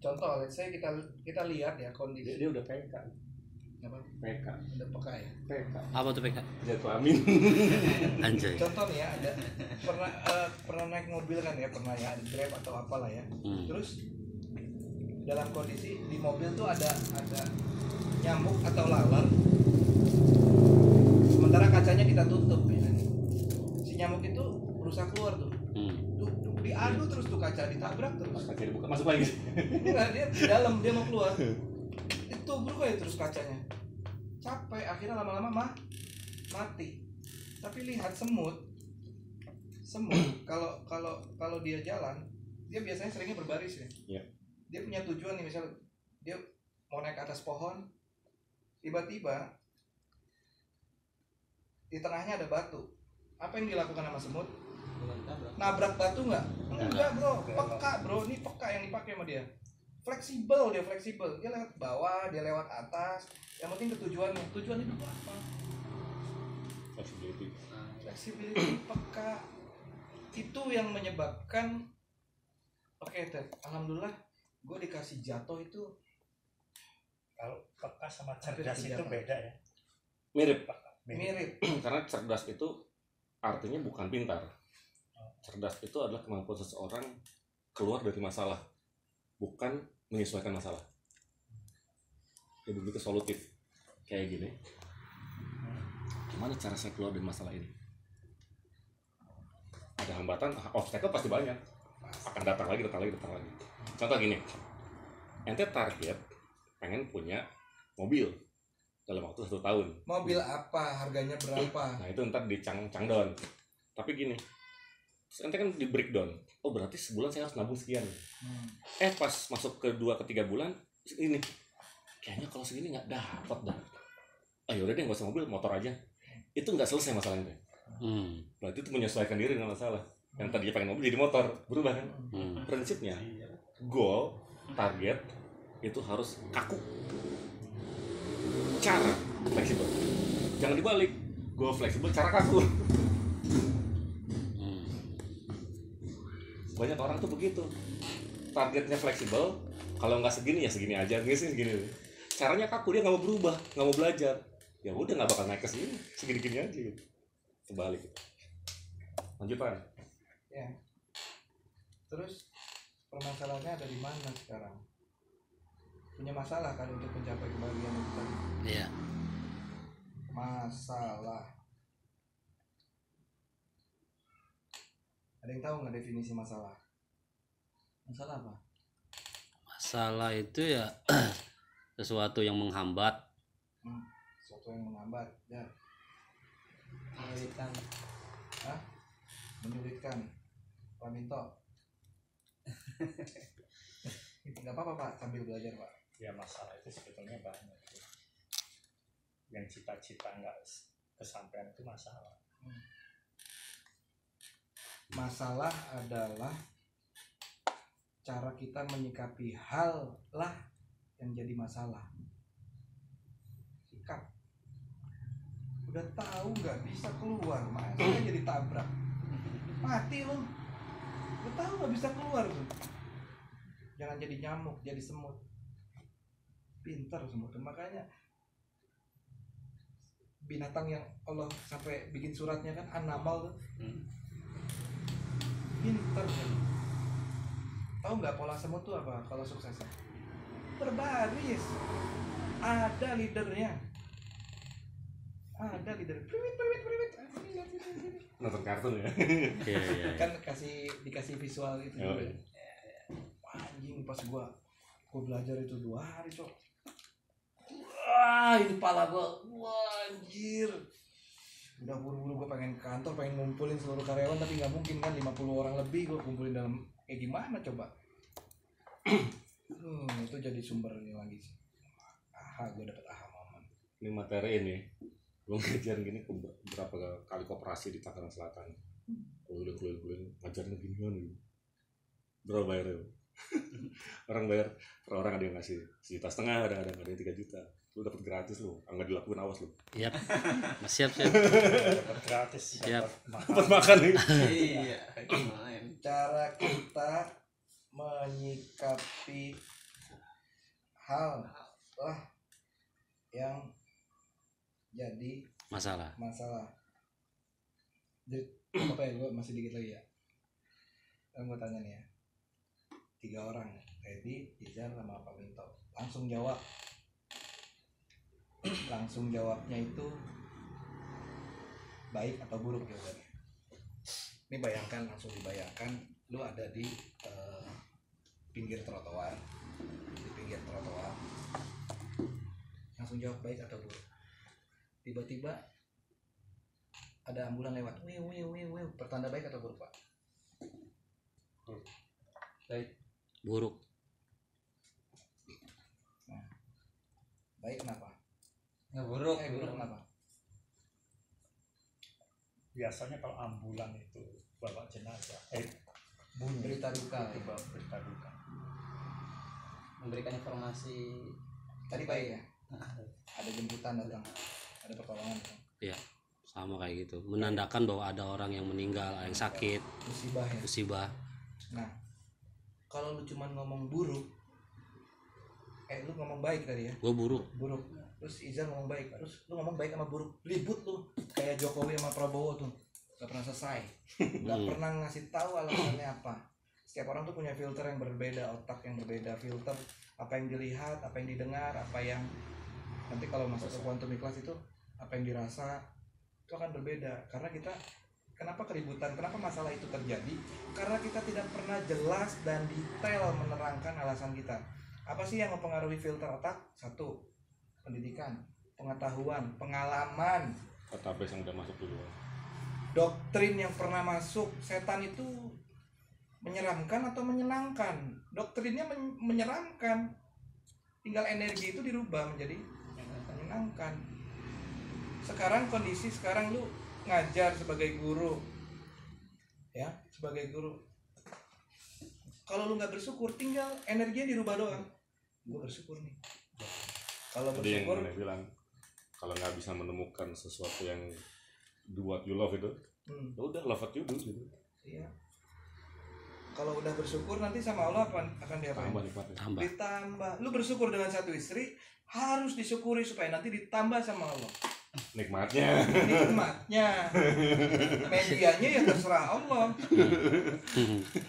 contoh, let's say kita lihat ya kondisi. Dia udah PK. Apa? PK. Udah peka ya. PK. Apa tuh PK? Jatuh amin. Anjay. Contoh nih ya, ada pernah naik mobil kan ya, pernah ya ada Grab atau apalah ya. Terus dalam kondisi di mobil tuh ada nyamuk atau lalat. Sementara kacanya kita tutup ya. Si nyamuk itu berusaha keluar tuh. Diadu terus tuh kaca, ditabrak terus. Kaca dibuka masuk lagi. Enggak, dia di dalam, dia mau keluar. Itu berubah ya terus kacanya. Capek, akhirnya lama-lama mati. Tapi lihat semut kalau dia jalan, dia biasanya seringnya berbaris ya. Yeah. Dia punya tujuan nih, misalnya dia mau naik ke atas pohon, tiba-tiba di tengahnya ada batu. Apa yang dilakukan sama semut? Nabrak batu nggak? Enggak bro, peka bro, ini peka yang dipakai sama dia. Fleksibel, dia lewat bawah, dia lewat atas. Yang penting ketujuannya, tujuan hidup apa? Flexibility, peka. Itu yang menyebabkan. Oke, Ted, alhamdulillah gue dikasih jatuh itu. Kalau peka sama cerdas itu beda ya? Mirip. Karena cerdas itu artinya bukan pintar. Cerdas itu adalah kemampuan seseorang keluar dari masalah, bukan menyesuaikan masalah. Dia begitu solutif, kayak gini. Gimana cara saya keluar dari masalah ini? Ada hambatan, obstacle pasti banyak. Akan datang lagi. Contoh gini, ente target pengen punya mobil dalam waktu 1 tahun. Mobil apa? Harganya berapa? Nah itu ntar di cangdown. Tapi gini, ente kan di breakdown. Oh berarti sebulan saya harus nabung sekian. Pas masuk ke 2 ke 3 bulan ini kayaknya kalau segini nggak dapat dah. Yaudah deh nggak usah mobil, motor aja. Itu nggak selesai masalahnya. Berarti itu menyesuaikan diri dengan masalah. Yang tadinya pengen mobil jadi motor, berubah kan? Prinsipnya goal, target itu harus kaku. Cara fleksibel. Jangan dibalik. Goal fleksibel, cara kaku. Banyak orang tuh begitu, targetnya fleksibel, kalau nggak segini ya segini aja, segini. Caranya kaku, dia nggak mau berubah, nggak mau belajar, ya udah nggak bakal naik ke sini, segini-gini aja gitu. Kebalik. Lanjut Pak. Ya. Terus permasalahannya ada di mana sekarang? Punya masalah kan untuk mencapai kebahagiaan itu tadi? Iya. Masalah. Ada yang tahu nggak definisi masalah? Masalah apa? Masalah itu ya sesuatu yang menghambat. Sesuatu yang menghambat. Ya. Menyulitkan. Pak Minto. Nggak apa-apa Pak, sambil belajar Pak. Ya masalah itu sebetulnya banyak. Yang cita-cita nggak kesampaian itu masalah. Masalah adalah cara kita menyikapi hal lah yang jadi masalah. Sikap. Udah tahu nggak bisa keluar, makanya jadi tabrak. Mati lu. Udah tahu nggak bisa keluar lu. Jangan jadi nyamuk, jadi semut. Pintar semut. Makanya binatang yang Allah sampai bikin suratnya kan An-Naml tuh. Pintar kan. Tahu nggak pola semut tuh apa kalau suksesnya? Berbaris. Ada leadernya. Ada leader. Priwit. Nonton kartun ya. Iya. Kan dikasih visual itu. Anjing pas gua belajar itu 2 hari, Cok. Wah, ini pala gua. Wah, anjir. Udah buru-buru gue pengen ke kantor, pengen ngumpulin seluruh karyawan, tapi nggak mungkin kan, 50 orang lebih gue kumpulin dalam kayak gimana coba. Itu jadi sumber ini lagi sih. Gue dapet momen. Ini materi ini gue ngajarin gini beberapa kali koperasi di Tangerang Selatan. Keliling ngajarin ginian gitu. Berapa bayarnya? Orang bayar per orang, ada yang ngasih 1,5 juta, ada yang 3 juta. Lu dapat gratis lu, enggak dilakuin, awas lu. Yap. Siap. Dapat gratis. Siap. Dapat makan nih. Iya. Cara kita menyikapi hal lah yang jadi Masalah. Jadi, apa ya, gue masih dikit lagi ya. Kan gue tanya nih ya, 3 orang, Edi, Izar, sama Pak Minto. Langsung jawab. Langsung jawabnya itu baik atau buruk jawabannya. Ini bayangkan, langsung dibayangkan, lu ada di pinggir trotoar, langsung jawab baik atau buruk. Tiba-tiba ada ambulan lewat, pertanda baik atau buruk, Pak? Baik. Buruk. Nah, baik kenapa? Buruk. Buruk kenapa? Biasanya kalau ambulan itu bawa jenazah, bunyi Berita duka. itu bawa berita duka. Memberikan informasi. Tadi baik ya? Ada jemputan datang, ada pertolongan datang. Iya, sama kayak gitu. Menandakan bahwa ada orang yang meninggal, ada yang sakit, Musibah ya. musibah. Nah, kalau lu cuman ngomong buruk, lu ngomong baik tadi ya, Gue buruk. buruk. Terus Izan ngomong baik, terus lu ngomong baik sama buruk, ribut lu. Kayak Jokowi sama Prabowo tuh, gak pernah selesai, gak pernah ngasih tahu alasannya apa. Setiap orang tuh punya filter yang berbeda, otak yang berbeda, filter apa yang dilihat, apa yang didengar, apa yang nanti kalau masuk ke quantum class itu apa yang dirasa itu akan berbeda. Karena kita kenapa keributan, kenapa masalah itu terjadi? Karena kita tidak pernah jelas dan detail menerangkan alasan kita. Apa sih yang mempengaruhi filter otak? 1, pendidikan, pengetahuan, pengalaman, database yang udah masuk dulu. doktrin yang pernah masuk. Setan itu menyeramkan atau menyenangkan? Doktrinnya menyeramkan, tinggal energi itu dirubah menjadi menyenangkan. Sekarang kondisi sekarang lu ngajar sebagai guru ya, sebagai guru, kalau lu nggak bersyukur, tinggal energinya dirubah doang. Gue bersyukur nih. Kalau Tadi yang bersyukur, Nenek bilang kalau nggak bisa menemukan sesuatu yang do what you love itu, ya udah love what you do gitu. iya. Kalau udah bersyukur nanti sama Allah akan diapain? Tambah nikmatnya. Tambah. Ditambah. Lu bersyukur dengan 1 istri, harus disyukuri supaya nanti ditambah sama Allah. Nikmatnya. Nikmatnya. Medianya ya terserah Allah.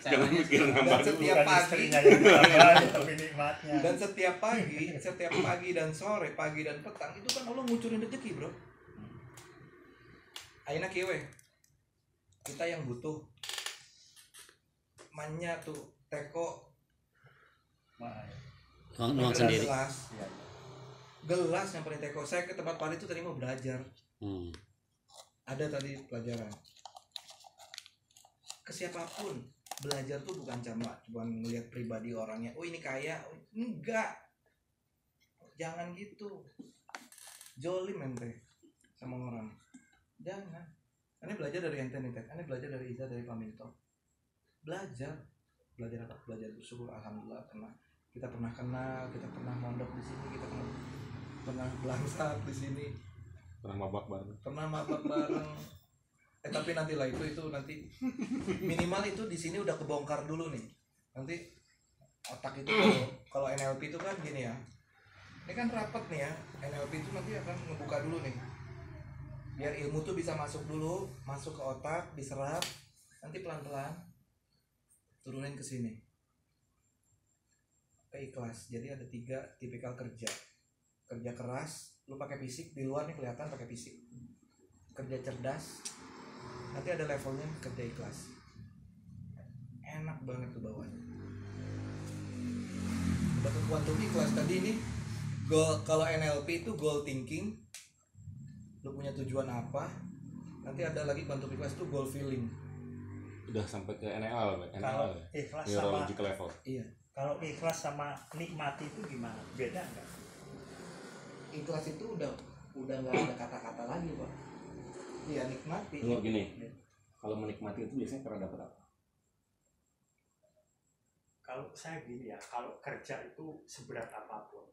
Jangan mikir Dan nambah dulu. setiap Bukan pagi, istrinya yang ditambah, tapi nikmatnya. dan setiap pagi dan sore, pagi dan petang itu kan Allah ngucurin rezeki, bro. Aina kieu kita yang butuh manya tuh teko Nuang sendiri. gelas, gelas yang paling teko. Saya ke tempat Pali itu tadi mau belajar, ada tadi pelajaran. Ke siapapun belajar tuh bukan cuma melihat pribadi orangnya, oh ini kaya, enggak, jangan gitu, jolim ente sama orang, jangan. Ini belajar dari ente nih, ini belajar dari Iza, dari Pak Minto. Belajar apa? Belajar bersyukur, alhamdulillah karena kita pernah kenal, kita pernah mondok di sini, kita pernah belangsak di sini, Pernah mabak bareng. tapi nantilah itu nanti minimal itu di sini udah kebongkar dulu nih. Nanti otak itu kalau NLP itu kan gini ya, ini kan rapat nih ya, NLP itu nanti akan ngebuka dulu nih, biar ilmu tuh bisa masuk dulu, masuk ke otak, diserap, nanti pelan-pelan turunin ke sini. Ikhlas. Jadi ada 3 tipikal kerja keras, lu pakai fisik, di luar nih kelihatan pakai fisik. Kerja cerdas, nanti ada levelnya kerja ikhlas. Enak banget tuh bawahnya. Udah ke quantum ikhlas tadi ini goal. Kalau NLP itu goal thinking, lu punya tujuan apa. Nanti ada lagi quantum ikhlas itu goal feeling. Udah sampai ke NL Kalau ya? ikhlas sama Neurological level. Iya. kalau ikhlas sama nikmati itu gimana? Beda nggak? Ikhlas itu udah nggak ada kata-kata lagi, Pak. Iya, nikmati. Tunggu gini. Kalau menikmati itu biasanya karena dapat apa? Kalau saya gini ya, kalau kerja itu seberat apapun,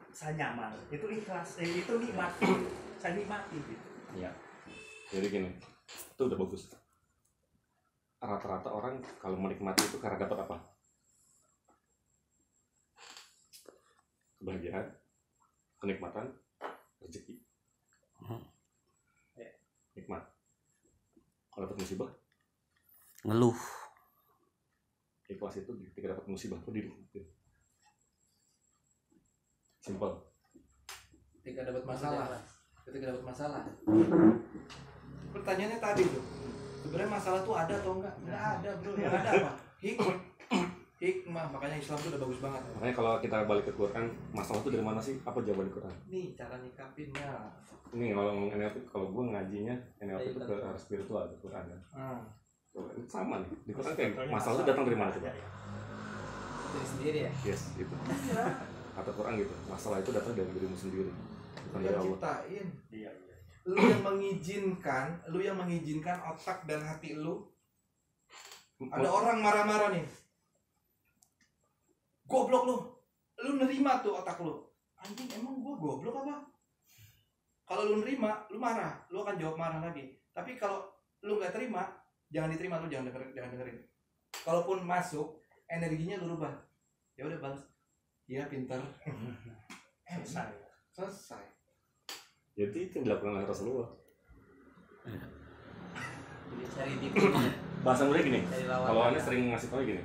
saya nyaman. Itu ikhlas, itu nikmati. Saya nikmati gitu. Iya. Jadi gini, itu udah bagus. Rata-rata orang kalau menikmati itu karena dapat apa? kebahagiaan, kenikmatan, rezeki. Nikmat. Kalau dapat musibah, Ngeluh. ikhlas itu ketika dapat musibah pun dinikmatin. Simpel. Ketika dapat masalah. Pertanyaannya tadi tuh, sebenarnya masalah tuh ada atau enggak? Enggak ada, bro. Yang ada apa? Hikmah. Makanya Islam tuh udah bagus banget. Makanya kalau kita balik ke Quran, masalah itu dari mana sih? Apa jawaban Quran? Nih cara nyikapinnya. Ini kalau ngomong NLP, kalau gue ngajinya NLP itu ke arah spiritual, ke Quran kan. Sama nih. Di Quran kayak masalah itu datang dari mana coba? Diri sendiri ya. Yes, gitu. Kata Quran gitu. Masalah itu datang dari dirimu sendiri, bukan dari Yang Allah. ciptain. Iya. Lu yang mengizinkan otak dan hati lu. Ada orang marah-marah nih. Goblok lu. Lu nerima tuh otak lu. Anjing, emang gua goblok apa? Kalau lu nerima, lu marah, lu akan jawab marah lagi. Tapi kalau lu nggak terima, jangan diterima, lu jangan dengerin. Kalaupun masuk, energinya lu rubah. Ya udah balas. Iya, pintar. Selesai. Jadi itu yang dilakukan oleh Rasulullah. Jadi cari dikunya. Bahasa mudah gini. Cari lawan. Kalau Anda sering ngasih tahu gini.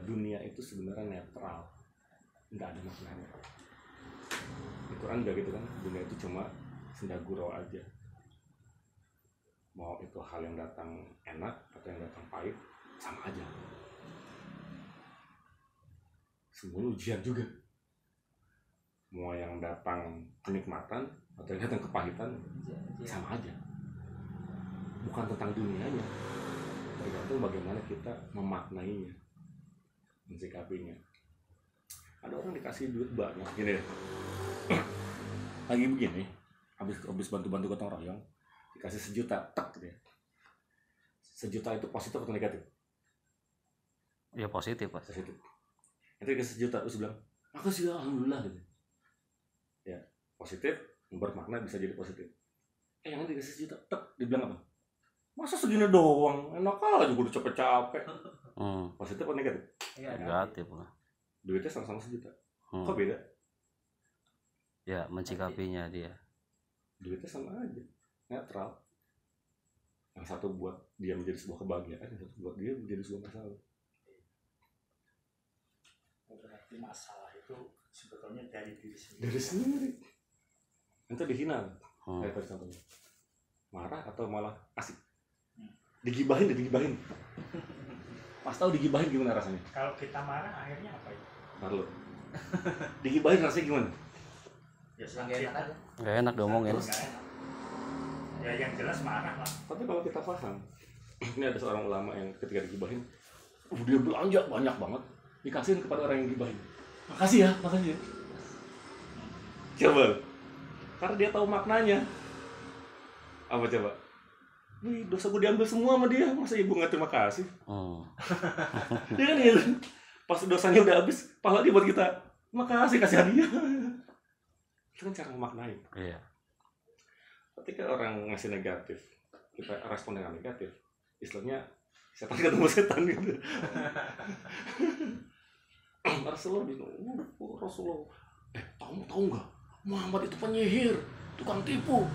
Dunia itu sebenarnya netral, nggak ada maknanya. Di Quran juga gitu kan, dunia itu cuma senda gurau aja. Mau itu hal yang datang enak atau yang datang pahit, sama aja. Semua ujian juga. Mau yang datang kenikmatan atau yang datang kepahitan, sama aja. Bukan tentang dunianya, tergantung bagaimana kita memaknainya, mensikapinya. Ada orang dikasih duit banyak gini deh. Lagi begini, habis bantu-bantu gotong royong, dikasih 1 juta, tek gitu ya. 1 juta itu positif atau negatif? Ya positif, Pak. Positif. Nanti dikasih 1 juta, terus bilang, makasih ya, alhamdulillah gitu. Ya, positif, bermakna bisa jadi positif. Yang nanti dikasih 1 juta, tek, dibilang apa? Masa segini doang, enak aja gue udah capek-capek. Positif atau negatif? Negatif lah. Duitnya sama-sama 1 juta. Kok beda? Ya, mencikapinya dia. Duitnya sama aja, netral. Yang satu buat dia menjadi sebuah kebahagiaan, yang satu buat dia menjadi sebuah masalah. Berarti masalah itu sebetulnya dari diri sendiri. Dari sendiri. Nanti dihina. Kayak tadi contohnya. Marah atau malah asik. Digibahin. Pas tahu digibahin gimana rasanya? Kalau kita marah akhirnya apa itu? Lalu digibahin rasanya gimana? Ya Nggak enak aja. Nggak enak diomongin. Nggak enak. Ya yang jelas marah lah. Tapi kalau kita paham, ini ada seorang ulama yang ketika digibahin, dia belanja banyak banget, dikasihin kepada orang yang digibahin. Makasih ya. Coba, karena dia tahu maknanya. Apa coba? Wih, dosa gue diambil semua sama dia, masa ibu nggak terima kasih? Dia kan gitu. Pas dosanya udah habis, pahala dia buat kita. Makasih, kasih hadiah. Itu kan cara memaknai. Iya. Ketika orang ngasih negatif, kita respon dengan negatif, istilahnya setan ketemu setan gitu. Rasulullah bilang, Rasulullah, tahu nggak? Muhammad itu penyihir, tukang tipu.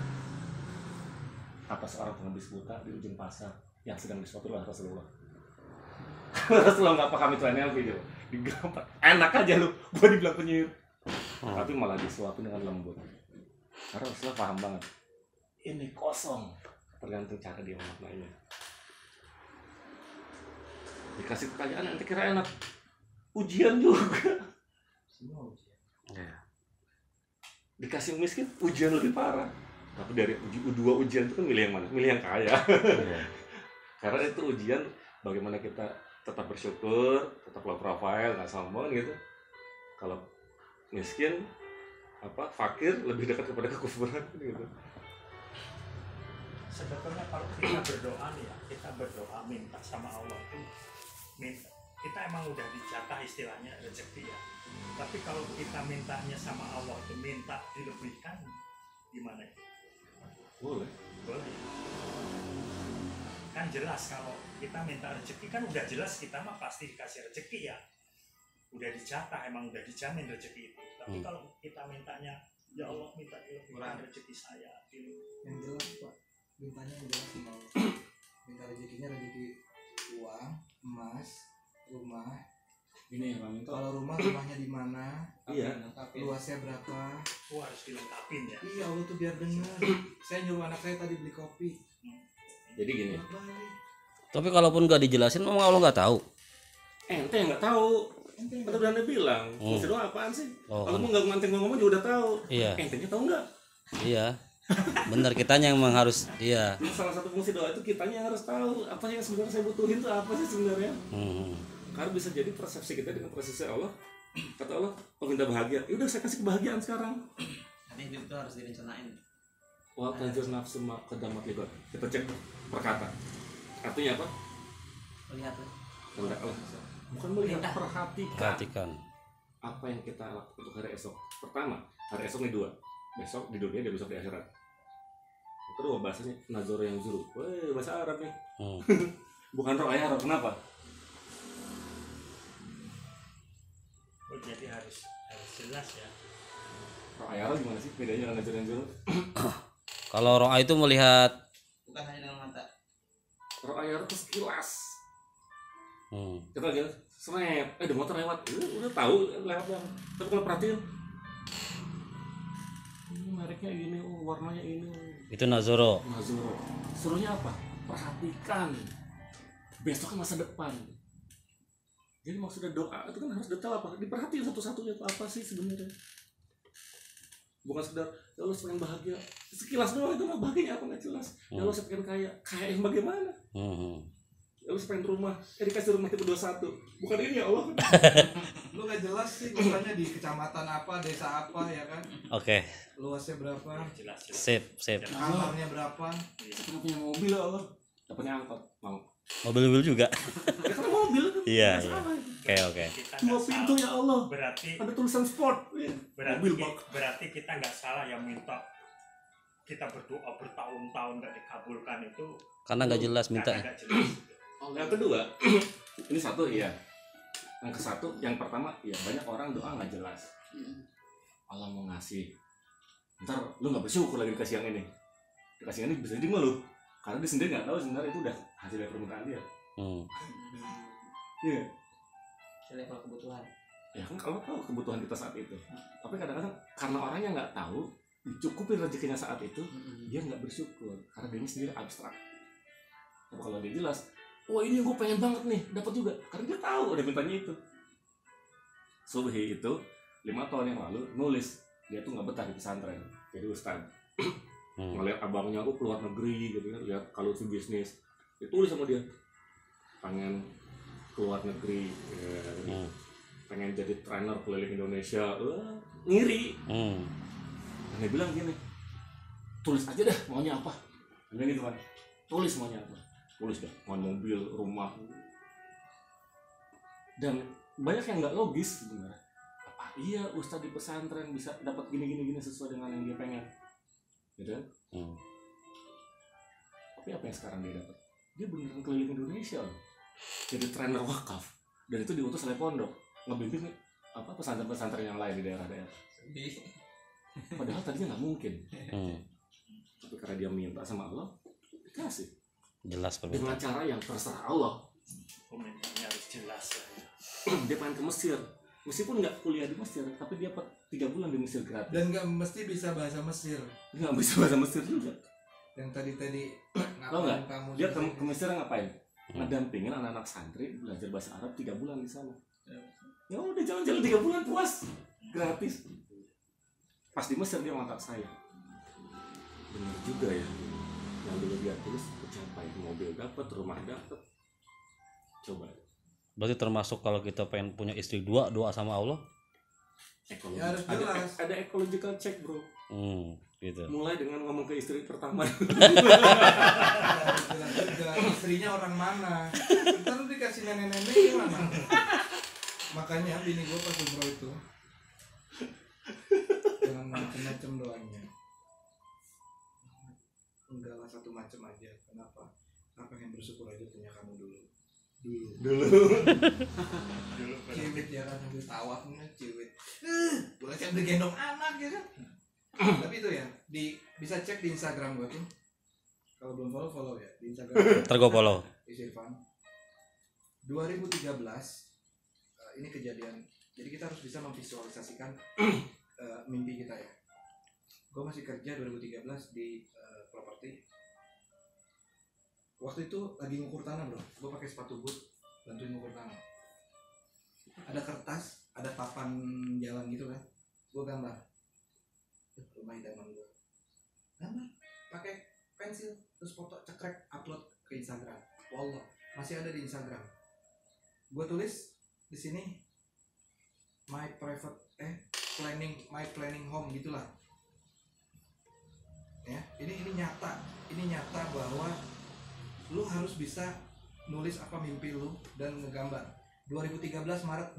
Kata seorang pengemis buta di ujung pasar yang sedang disuapin oleh Rasulullah. Rasulullah nggak paham itu NLP gitu. Digampar, enak aja lu, gua dibilang penyihir. Tapi malah disuapin dengan lembut. Karena Rasulullah paham banget. Ini kosong, tergantung cara dia memaknainya. Dikasih kekayaan nanti kira enak, ujian juga. Semua ujian. Iya. Dikasih miskin, ujian lebih parah. Tapi dari dua ujian itu kan milih yang mana? Milih yang kaya. Karena itu ujian bagaimana kita tetap bersyukur, tetap low profile, nggak sombong gitu. Kalau miskin, fakir lebih dekat kepada kekufuran gitu. Sebetulnya kalau kita berdoa nih ya, kita berdoa minta sama Allah itu minta. Kita emang udah dijatah istilahnya rezeki ya. Tapi kalau kita mintanya sama Allah itu minta dilebihkan, gimana ya? Boleh. Kan jelas kalau kita minta rezeki kan udah jelas kita mah pasti dikasih rezeki ya. udah dijatah, emang udah dijamin rezeki itu. Tapi kalau kita mintanya, ya Allah minta dilebihkan rezeki saya, Yang jelas Pak, mintanya yang jelas mau minta rezekinya rezeki uang, emas, rumah. Ini ya Bang itu. Kalau rumahnya di mana? Iya. Luasnya berapa? harus dilengkapin ya. Iya, Allah tuh biar dengar. Saya nyuruh anak saya tadi beli kopi. Jadi gini. Balik. Tapi kalaupun nggak dijelasin, memang Allah nggak tahu. Ente yang nggak tahu. Kan udah Anda bilang, fungsi doa apaan sih? Kalau mau nggak nganting ngomong juga udah tahu. Iya. Entenya tahu nggak? Iya. Benar, kitanya yang memang harus. Iya. Salah satu fungsi doa itu kitanya yang harus tahu apa yang sebenarnya saya butuhin itu apa sih sebenarnya. Karena bisa jadi persepsi kita dengan persepsi Allah. Kata Allah, oh minta bahagia. Ya udah saya kasih kebahagiaan sekarang. Tapi hidup itu harus direncanain. Wa tajur nafsu ma qaddamat liqad. Kita cek perkata. Artinya apa? Melihat tuh. Kehendak Allah. Bukan melihat, perhatikan. Perhatikan. Apa yang kita lakukan untuk hari esok. Pertama, hari esok nih 2. Besok di dunia dan besok di akhirat. Yang kedua bahasanya nazar yang zuru. Weh, bahasa Arab nih. Bukan ro'ayah, kenapa? Oh, jadi harus jelas ya. Ro'ayah gimana sih bedanya dengan nazar yang zuru? Kalau roa itu melihat. Bukan hanya dengan mata. Ro'ayah itu sekilas. Kita lagi snap, ada motor lewat, udah tahu lewat yang. Tapi kalau perhatiin, mereknya ini, warnanya ini. Itu nazoro. Nazoro. Suruhnya apa? Perhatikan. Besok kan masa depan. Jadi maksudnya doa itu kan harus detail apa? Diperhatiin satu-satunya itu apa sih sebenarnya? Bukan sekedar ya Allah saya pengen bahagia. Sekilas doang itu mah bahagianya apa nggak jelas. Ya Allah saya pengen kaya. Kaya yang bagaimana? Ya Allah saya pengen rumah. Dikasih rumah tipe 21. Bukan ini ya Allah. Lu gak jelas sih misalnya di kecamatan apa, desa apa ya kan? Oke. Luasnya berapa? Jelas. Sip. Kamarnya berapa? Kita punya mobil ya Allah. Kita punya angkot. Mau. Mobil juga. Ya kan mobil itu. Iya. Sama. Oke. Kita 2 nggak pintu salah. ya Allah. Berarti Ada tulisan sport. Mobil bak. berarti kita nggak salah yang minta kita berdoa bertahun-tahun nggak dikabulkan itu Karena nggak jelas karena mintanya. nggak jelas. Yang kedua, ini satu iya. Yang kesatu, yang pertama, ya banyak orang doa nggak jelas. Allah mau ngasih, ntar lu nggak bersyukur lagi dikasih yang ini. Dikasih yang ini bisa jadi malu, karena dia sendiri nggak tahu sebenarnya itu udah hasil dari permintaan dia. Iya. Level kebutuhan. Ya kan kalau tahu kebutuhan kita saat itu. Tapi kadang-kadang karena orangnya nggak tahu, dicukupin rezekinya saat itu, dia nggak bersyukur karena dia sendiri abstrak. Tapi kalau dia jelas, wah ini gue pengen banget nih, dapat juga. Karena dia tahu udah mintanya itu. Subhi itu 5 tahun yang lalu nulis dia tuh nggak betah di pesantren, jadi ustad. Ngeliat abangnya aku keluar negeri gitu kan, lihat kalau itu bisnis, dia tulis sama dia pengen keluar negeri, pengen jadi trainer keliling Indonesia, ngiri. Dan dia bilang gini, tulis aja dah maunya apa. Dia gitu kan, tulis maunya apa. Tulis dah, mau mobil, rumah. Dan banyak yang nggak logis sebenarnya. Apa iya ustadz di pesantren bisa dapat gini sesuai dengan yang dia pengen, gitu kan? Tapi apa yang sekarang dia dapat? Dia beneran keliling Indonesia loh. Jadi trainer wakaf, dan itu diutus oleh pondok ngebimbing apa pesantren-pesantren yang lain di daerah-daerah. Padahal tadinya nggak mungkin. Tapi karena dia minta sama Allah, dikasih. Jelas Dengan permintaan. cara yang terserah Allah. Komentarnya harus jelas ya. Dia pengen ke Mesir, meskipun nggak kuliah di Mesir, tapi dia 3 bulan di Mesir gratis. Dan nggak mesti bisa bahasa Mesir. Nggak bisa bahasa Mesir juga. Yang tadi Tau nggak? kamu Dia di ke Mesir ngapain? Ngedampingin anak-anak santri belajar bahasa Arab 3 bulan di sana. Ya udah jalan-jalan 3 bulan puas, gratis. Pas di Mesir dia ngangkat saya. Benar juga ya. Yang dulu dia tulis tercapai, mobil dapat, rumah dapat. Coba. Berarti termasuk kalau kita pengen punya istri 2, doa sama Allah. Ekologi. Ya, harus jelas. Ada ecological check bro. Gitu. Mulai dengan ngomong ke istri pertama. jelas istrinya orang mana. Ntar lu dikasih nenek-nenek gimana? Makanya bini gue pas umroh itu jangan macem-macem doanya. Enggak lah, satu macam aja. Kenapa? Apa yang bersyukur aja punya kamu dulu. Dulu. Dulu Ciwit ya kan, sambil tawaf nih ciwit. Boleh kan gendong anak ya kan. Tapi itu ya, bisa cek di Instagram gue tuh. Kalau belum follow ya di Instagram. Ntar gue follow. Irfan. 2013 ini kejadian. Jadi kita harus bisa memvisualisasikan mimpi kita ya. Gue masih kerja 2013 di properti. Waktu itu lagi ngukur tanah bro. Gue pakai sepatu boot bantuin ngukur tanah. Ada kertas, ada papan jalan gitu kan. Gue gambar. Rumah idaman gue. Gambar. Pakai pensil, terus foto cekrek, upload ke Instagram. Wallah, masih ada di Instagram. Gue tulis di sini my planning home gitulah. Ya, ini nyata bahwa lu harus bisa nulis apa mimpi lu dan ngegambar. 2013 Maret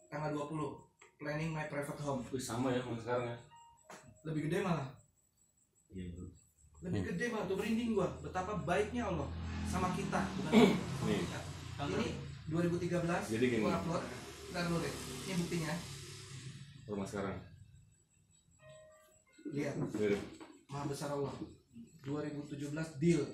tanggal 20 planning my private home. Sama ya sama sekarang ya. Lebih gede malah. Iya bro. Lebih gede malah tuh, merinding gua betapa baiknya Allah sama kita, bukan sama Nih. kita. Ini 2013 Jadi gini. gua upload. Ntar dulu deh. Ini buktinya. Rumah sekarang. Lihat. Mirip. Maha besar Allah. 2017 deal